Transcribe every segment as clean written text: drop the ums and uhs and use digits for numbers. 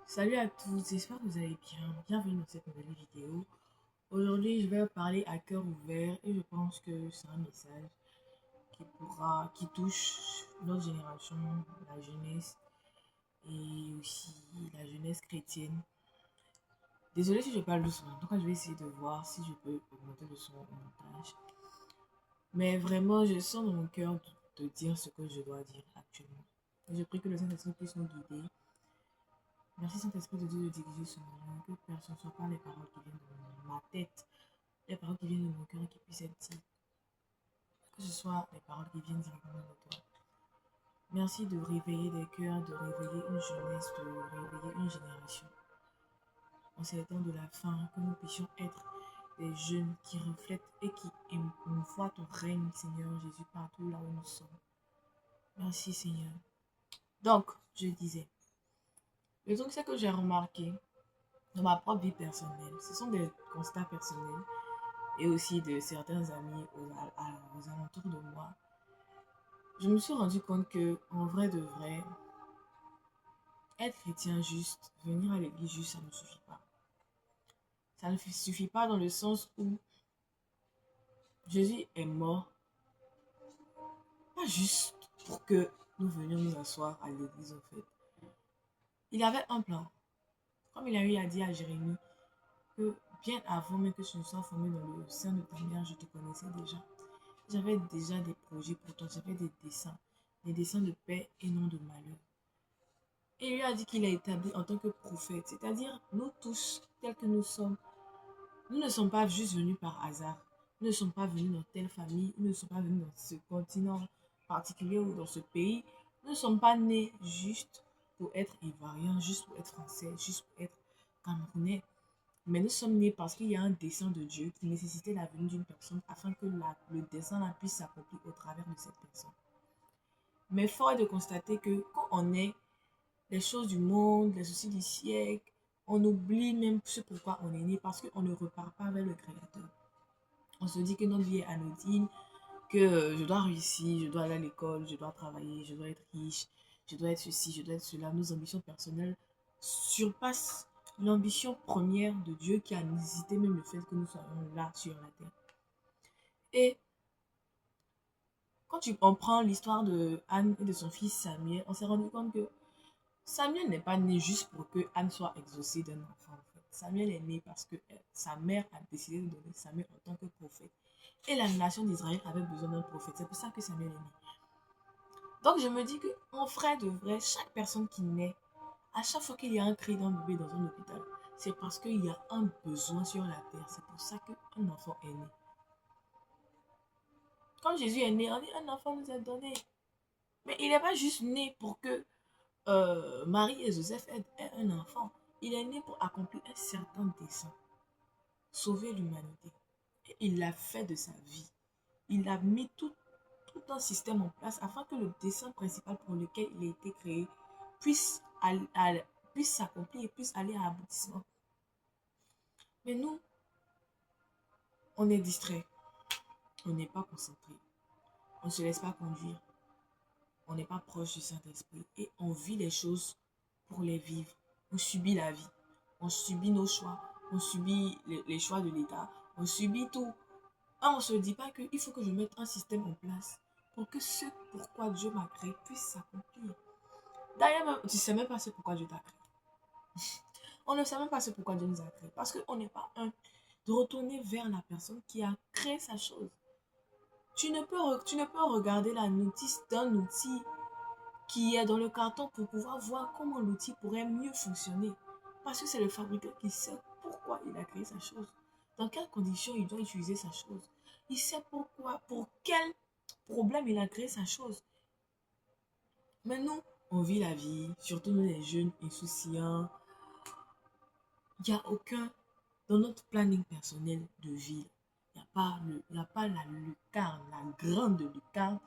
Salut à tous, j'espère que vous allez bien. Bienvenue dans cette nouvelle vidéo. Aujourd'hui, je vais parler à cœur ouvert et je pense que c'est un message qui touche notre génération, la jeunesse et aussi la jeunesse chrétienne. Désolée si je parle doucement, donc je vais essayer de voir si je peux augmenter le son au montage. Mais vraiment, je sens dans mon cœur de dire ce que je dois dire actuellement. Et je prie que le Saint-Esprit puisse nous guider. Merci Saint-Esprit de Dieu de diriger ce moment, que personne ne soit pas les paroles qui viennent de ma tête, les paroles qui viennent de mon cœur et qui puissent être dites, que ce soit les paroles qui viennent directement de toi. Merci de réveiller des cœurs, de réveiller une jeunesse, de réveiller une génération. En ces temps de la fin, que nous puissions être des jeunes qui reflètent et qui voient ton règne, Seigneur Jésus, partout là où nous sommes. Merci Seigneur. Donc, je disais, le truc c'est que j'ai remarqué dans ma propre vie personnelle, ce sont des constats personnels et aussi de certains amis aux alentours de moi, je me suis rendu compte que, en vrai de vrai, être chrétien juste, venir à l'église juste, ça ne suffit pas. Ça ne suffit pas dans le sens où Jésus est mort, pas juste pour que nous venions nous asseoir à l'église, en fait. Il avait un plan. Comme il a eu à dire à Jérémie, que bien avant même que je ne sois formé dans le sein de ta mère, je te connaissais déjà. J'avais déjà des projets pour toi, j'avais des dessins de paix et non de malheur. Et il lui a dit qu'il est établi en tant que prophète, c'est-à-dire nous tous, tels que nous sommes, nous ne sommes pas juste venus par hasard. Nous ne sommes pas venus dans telle famille, nous ne sommes pas venus dans ce continent particulier ou dans ce pays. Nous ne sommes pas nés juste pour être ivoiriens, juste pour être français, juste pour être camerounais. Mais nous sommes nés parce qu'il y a un dessein de Dieu qui nécessitait la venue d'une personne afin que le dessein puisse s'accomplir au travers de cette personne. Mais fort est de constater que quand on est les choses du monde, les soucis du siècle, on oublie même ce pourquoi on est né parce qu'on ne repart pas vers le Créateur. On se dit que notre vie est anodine, que je dois réussir, je dois aller à l'école, je dois travailler, je dois être riche, je dois être ceci, je dois être cela. Nos ambitions personnelles surpassent l'ambition première de Dieu qui a nécessité même le fait que nous soyons là sur la terre. Et quand on prend l'histoire de Anne et de son fils Samuel, on s'est rendu compte que Samuel n'est pas né juste pour que Anne soit exaucée d'un enfant. En fait. Samuel est né parce que sa mère a décidé de donner Samuel en tant que prophète. Et la nation d'Israël avait besoin d'un prophète. C'est pour ça que Samuel est né. Donc je me dis que en vrai de vrai, chaque personne qui naît, à chaque fois qu'il y a un cri d'un bébé dans un hôpital, c'est parce qu'il y a un besoin sur la terre. C'est pour ça qu'un enfant est né. Quand Jésus est né, on dit un enfant nous est donné. Mais il n'est pas juste né pour que Marie et Joseph aient un enfant. Il est né pour accomplir un certain dessein, sauver l'humanité. Et il l'a fait de sa vie. Il a mis tout un système en place afin que le dessein principal pour lequel il a été créé puisse, puisse s'accomplir et puisse aller à aboutissement. Mais nous, on est distrait, on n'est pas concentré, on ne se laisse pas conduire, on n'est pas proche du Saint-Esprit et on vit les choses pour les vivre. On subit la vie, on subit nos choix, on subit les choix de l'État, on subit tout. Et on ne se dit pas qu'il faut que je mette un système en place pour que ce pourquoi Dieu m'a créé puisse s'accomplir. D'ailleurs, tu ne sais même pas ce pourquoi Dieu t'a créé. On ne sait même pas ce pourquoi Dieu nous a créé. Parce qu'on n'est pas un de retourner vers la personne qui a créé sa chose. Tu ne peux regarder la notice d'un outil qui est dans le carton pour pouvoir voir comment l'outil pourrait mieux fonctionner. Parce que c'est le fabricant qui sait pourquoi il a créé sa chose. Dans quelles conditions il doit utiliser sa chose. Il sait pourquoi, pour quel problème il a créé sa chose. Mais nous, on vit la vie, surtout nous les jeunes insouciants. Il n'y a aucun, dans notre planning personnel de vie, il n'y a pas la lucarne, la grande lucarne,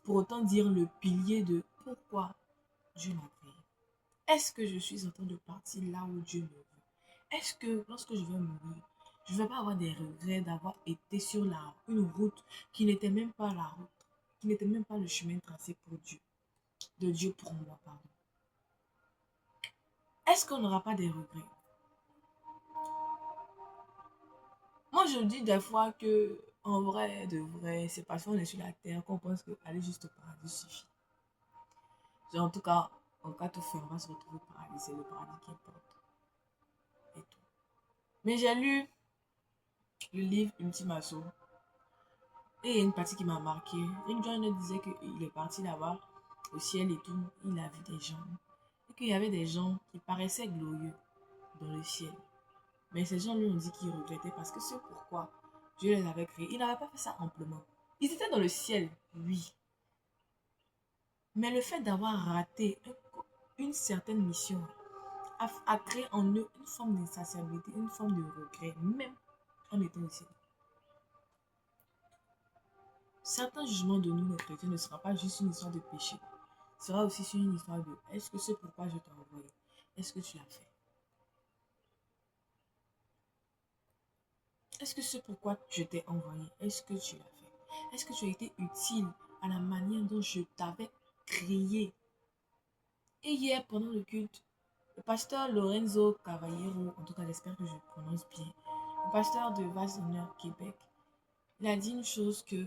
pour autant dire le pilier de pourquoi Dieu m'a créé. Est-ce que je suis en train de partir là où Dieu me veut? Est-ce que lorsque je vais mourir, je ne vais pas avoir des regrets d'avoir été sur une route qui n'était même pas la route, qui n'était même pas le chemin tracé pour Dieu, de Dieu pour moi, pardon. est-ce qu'on n'aura pas des regrets? Moi, je dis des fois que, en vrai, de vrai, c'est parce qu'on est sur la terre qu'on pense qu'aller juste au paradis suffit. Genre, en tout cas, en cas tout fait, on va se retrouver au paradis. C'est le paradis qui importe. Et tout. Mais j'ai lu le livre Ultima Assaut. Et il y a une partie qui m'a marqué. Rick Joyner disait qu'il est parti là-bas, au ciel et tout. Il a vu des gens. Et qu'il y avait des gens qui paraissaient glorieux dans le ciel. Mais ces gens lui ont dit qu'ils regrettaient parce que c'est pourquoi Dieu les avait créés. Il n'avait pas fait ça amplement. Ils étaient dans le ciel, oui. Mais le fait d'avoir raté une certaine mission a créé en eux une forme d'insaciabilité, une forme de regret, même en étant au ciel. Certains jugements de nous, les chrétiens, ne sera pas juste une histoire de péché. Ce sera aussi une histoire de est-ce que c'est pourquoi je t'ai envoyé? Est-ce que tu l'as fait? Est-ce que c'est pourquoi je t'ai envoyé? Est-ce que tu l'as fait? Est-ce que tu as été utile à la manière dont je t'avais créé? Et hier, pendant le culte, le pasteur Lorenzo Cavallero, en tout cas j'espère que je prononce bien, le pasteur de Vassonneur, Québec, il a dit une chose que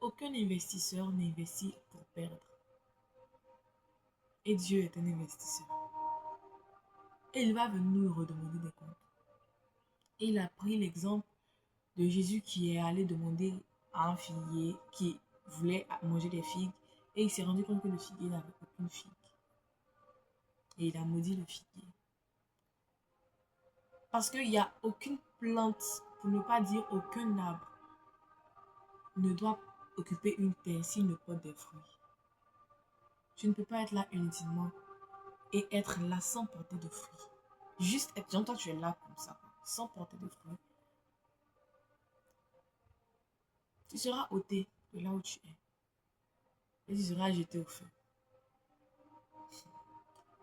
aucun investisseur n'investit pour perdre. Et Dieu est un investisseur. Et il va venir nous redemander des comptes. Et il a pris l'exemple de Jésus qui est allé demander à un figuier qui voulait manger des figues. Et il s'est rendu compte que le figuier n'avait aucune figue. Et il a maudit le figuier. Parce qu'il n'y a aucune plante, pour ne pas dire aucun arbre, ne doit occuper une terre s'il ne porte des fruits. Tu ne peux pas être là inutilement et être là sans porter de fruits. Juste être, genre toi tu es là comme ça, sans porter de fruits. Tu seras ôté de là où tu es. Et tu seras jeté au feu.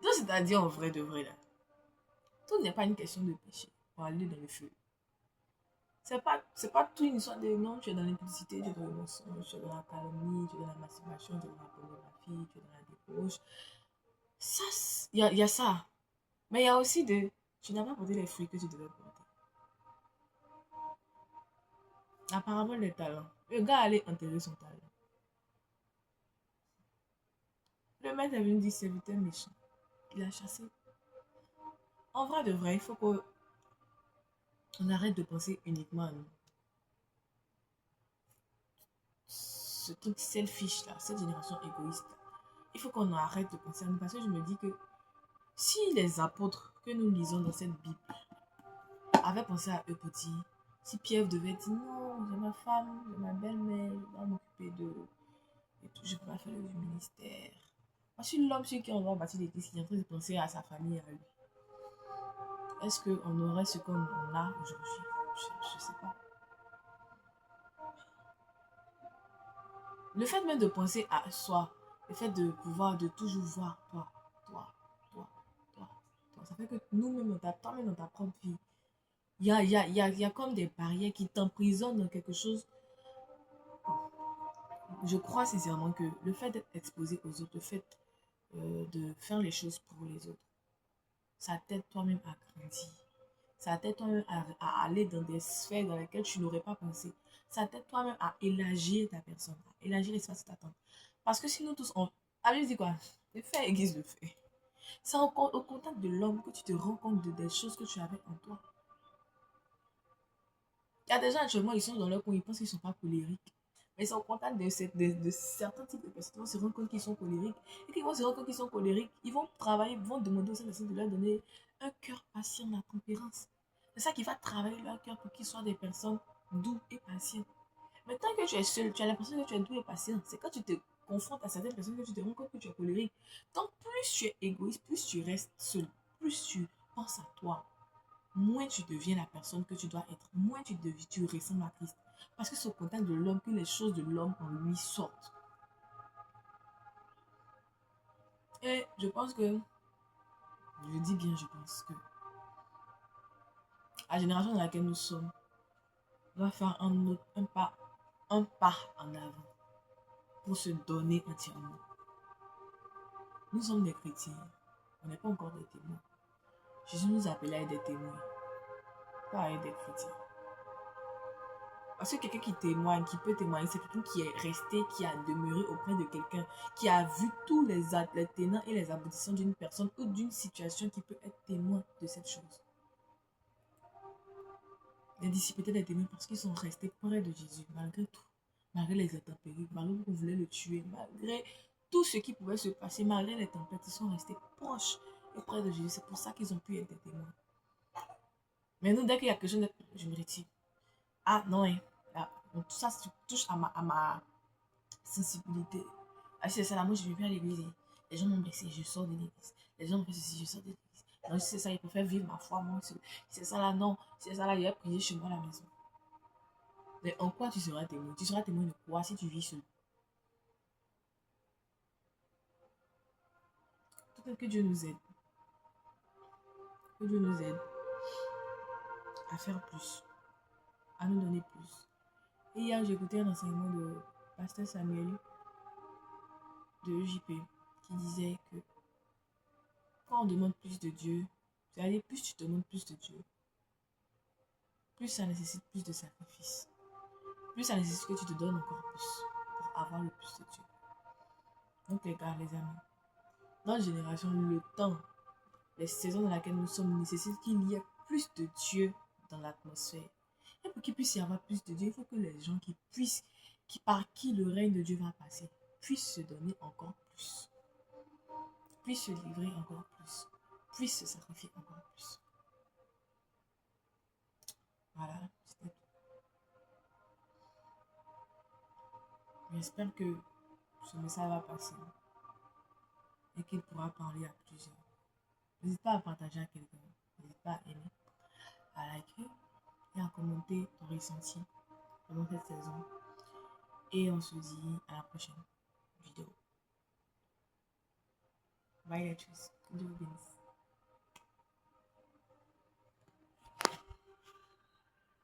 Donc c'est-à-dire en vrai de vrai là. Tout n'est pas une question de péché pour aller dans le feu. C'est pas tout une histoire de non, tu es dans l'impudicité, tu es dans le mensonge, tu es dans la calomnie, tu es dans la masturbation, tu es dans la pornographie, tu es dans la débauche. Ça, il y a ça. Mais il y a aussi tu n'as pas porté les fruits que tu devais porter. La parabole des talents. Le gars allait enterrer son talent. Le maître est venu dire serviteur méchant. Il a chassé. En vrai de vrai, il faut qu'on arrête de penser uniquement à nous. Ce truc selfish là, cette génération égoïste. Il faut qu'on arrête de penser à nous parce que je me dis que si les apôtres que nous lisons dans cette Bible avaient pensé à eux petits, si Pierre devait dire non, j'ai ma femme, j'ai ma belle-mère, je dois m'occuper d'eux et tout, je ne peux pas faire du ministère. Moi, je suis l'homme sur qui on va bâtir l'église qui est en train de penser à sa famille et à lui. Est-ce qu'on aurait ce qu'on a aujourd'hui? Je ne sais pas. Le fait même de penser à soi, le fait de pouvoir, de toujours voir toi, toi, toi, toi, toi, ça fait que nous-mêmes, toi-même dans ta propre vie, il y a comme des barrières qui t'emprisonnent dans quelque chose. Je crois sincèrement que le fait d'être exposé aux autres, le fait de faire les choses pour les autres, ça t'aide toi-même à grandir. Ça t'aide toi-même à aller dans des sphères dans lesquelles tu n'aurais pas pensé. Ça t'aide toi-même à élargir ta personne, à élargir l'espace de t'attendre. Parce que si nous tous, on... Ah, je dis quoi? Le fait aiguise le fait. C'est au contact de l'homme que tu te rends compte des choses que tu avais en toi. Il y a des gens actuellement, ils sont dans leur coin, ils pensent qu'ils ne sont pas colériques. Mais ils sont au contact de certains types de personnes, ils vont se rendre compte qu'ils sont colériques. Et qu'ils vont se rendre compte qu'ils sont colériques, ils vont travailler, ils vont demander aux personnes de leur donner un cœur patient, la tempérance. C'est ça qui va travailler leur cœur pour qu'ils soient des personnes doux et patientes. Mais tant que tu es seul, tu as l'impression que tu es doux et patient. C'est quand tu te confrontes à certaines personnes que tu te rends compte que tu es colérique. Donc plus tu es égoïste, plus tu restes seul, plus tu penses à toi, moins tu deviens la personne que tu dois être, moins tu ressembles à Christ. Parce que c'est au contact de l'homme que les choses de l'homme en lui sortent. Et je pense que, je dis bien, je pense que la génération dans laquelle nous sommes doit faire un pas en avant pour se donner entièrement. Nous sommes des chrétiens, On n'est pas encore des témoins. Jésus nous a appelés à être des témoins, pas à être des chrétiens. Parce que quelqu'un qui témoigne, qui peut témoigner, c'est quelqu'un qui est resté, qui a demeuré auprès de quelqu'un, qui a vu tous les tenants et les aboutissants d'une personne ou d'une situation qui peut être témoin de cette chose. Les disciples étaient des témoins parce qu'ils sont restés près de Jésus, malgré tout. Malgré les intempéries, malgré qu'on voulait le tuer, malgré tout ce qui pouvait se passer, malgré les tempêtes, ils sont restés proches et près de Jésus. C'est pour ça qu'ils ont pu être des témoins. Mais nous, dès qu'il y a quelque chose, je me retire. Ah non, hein. Ah, tout ça touche à ma sensibilité. Ah, c'est ça, là, moi, je ne vais plus à l'église. Les gens m'ont blessé, je sors de l'église. Les gens m'ont fait ceci, je sors de l'église. Non, c'est ça, ils préfèrent vivre ma foi, moi. C'est ça, là, non. C'est ça, là, il y a prié chez moi à la maison. Mais en quoi tu seras témoin? Tu seras témoin de quoi si tu vis seul? Peut-être que Dieu nous aide. Que Dieu nous aide à faire plus, à nous donner plus. Et hier, j'ai écouté un enseignement de Pasteur Samuel de EJP qui disait que quand on demande plus de Dieu, c'est-à-dire plus tu demandes plus de Dieu, plus ça nécessite plus de sacrifices. Plus ça nécessite que tu te donnes encore plus pour avoir le plus de Dieu. Donc les gars, les amis, dans notre génération, le temps, les saisons dans lesquelles nous sommes nécessitent qu'il y ait plus de Dieu dans l'atmosphère. Et pour qu'il puisse y avoir plus de Dieu, il faut que les gens par qui le règne de Dieu va passer, puissent se donner encore plus, puissent se livrer encore plus, puissent se sacrifier encore plus. Voilà, c'était tout. J'espère que ce message va passer et qu'il pourra parler à plusieurs. N'hésite pas à partager à quelqu'un, n'hésite pas à aimer, à liker et à commenter ton ressenti pendant cette saison. Et on se dit à la prochaine vidéo. Bye les tous. Dieu vous bénisse.